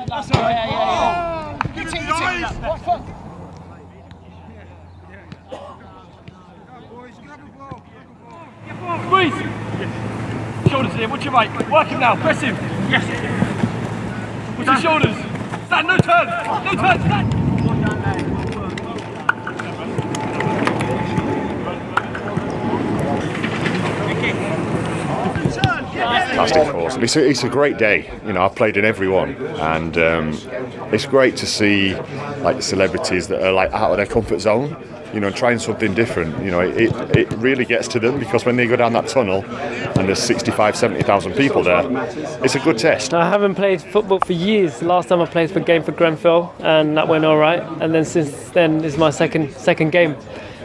That's all right, yeah. Good team. What fun. Squeeze! Yes. Shoulders in, watch your right. Work him now, press him. Yes. Push your shoulders. Stand, no turn. No turn, stand. Fantastic course. It's a great day. You know, I've played in every one, and it's great to see like the celebrities that are like out of their comfort zone. You know, trying something different. You know, it really gets to them, because when they go down that tunnel and there's 70,000 people there, it's a good test. I haven't played football for years. Last time I played for game for Grenfell, and that went all right. And then since then, it's my second game.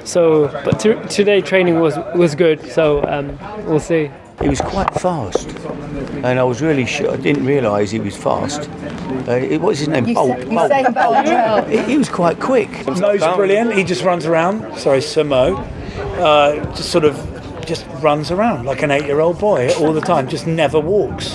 So, but today training was good. So we'll see. He was quite fast, and I was really sure. I didn't realise he was fast. What's his name? Bolt. Usain Bolt. He was quite quick. Mo's brilliant. He just runs around. Sorry, Sir Mo. Just runs around like an 8-year-old boy all the time. Just never walks.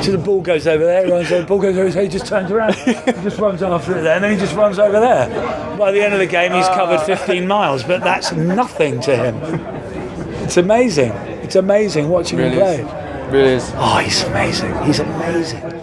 So the ball goes over there. The ball goes over there. He just turns around. He just runs after it there, and then he just runs over there. By the end of the game, he's covered 15 miles, but that's nothing to him. It's amazing. It's amazing watching him play. Really is. Oh, he's amazing. He's amazing.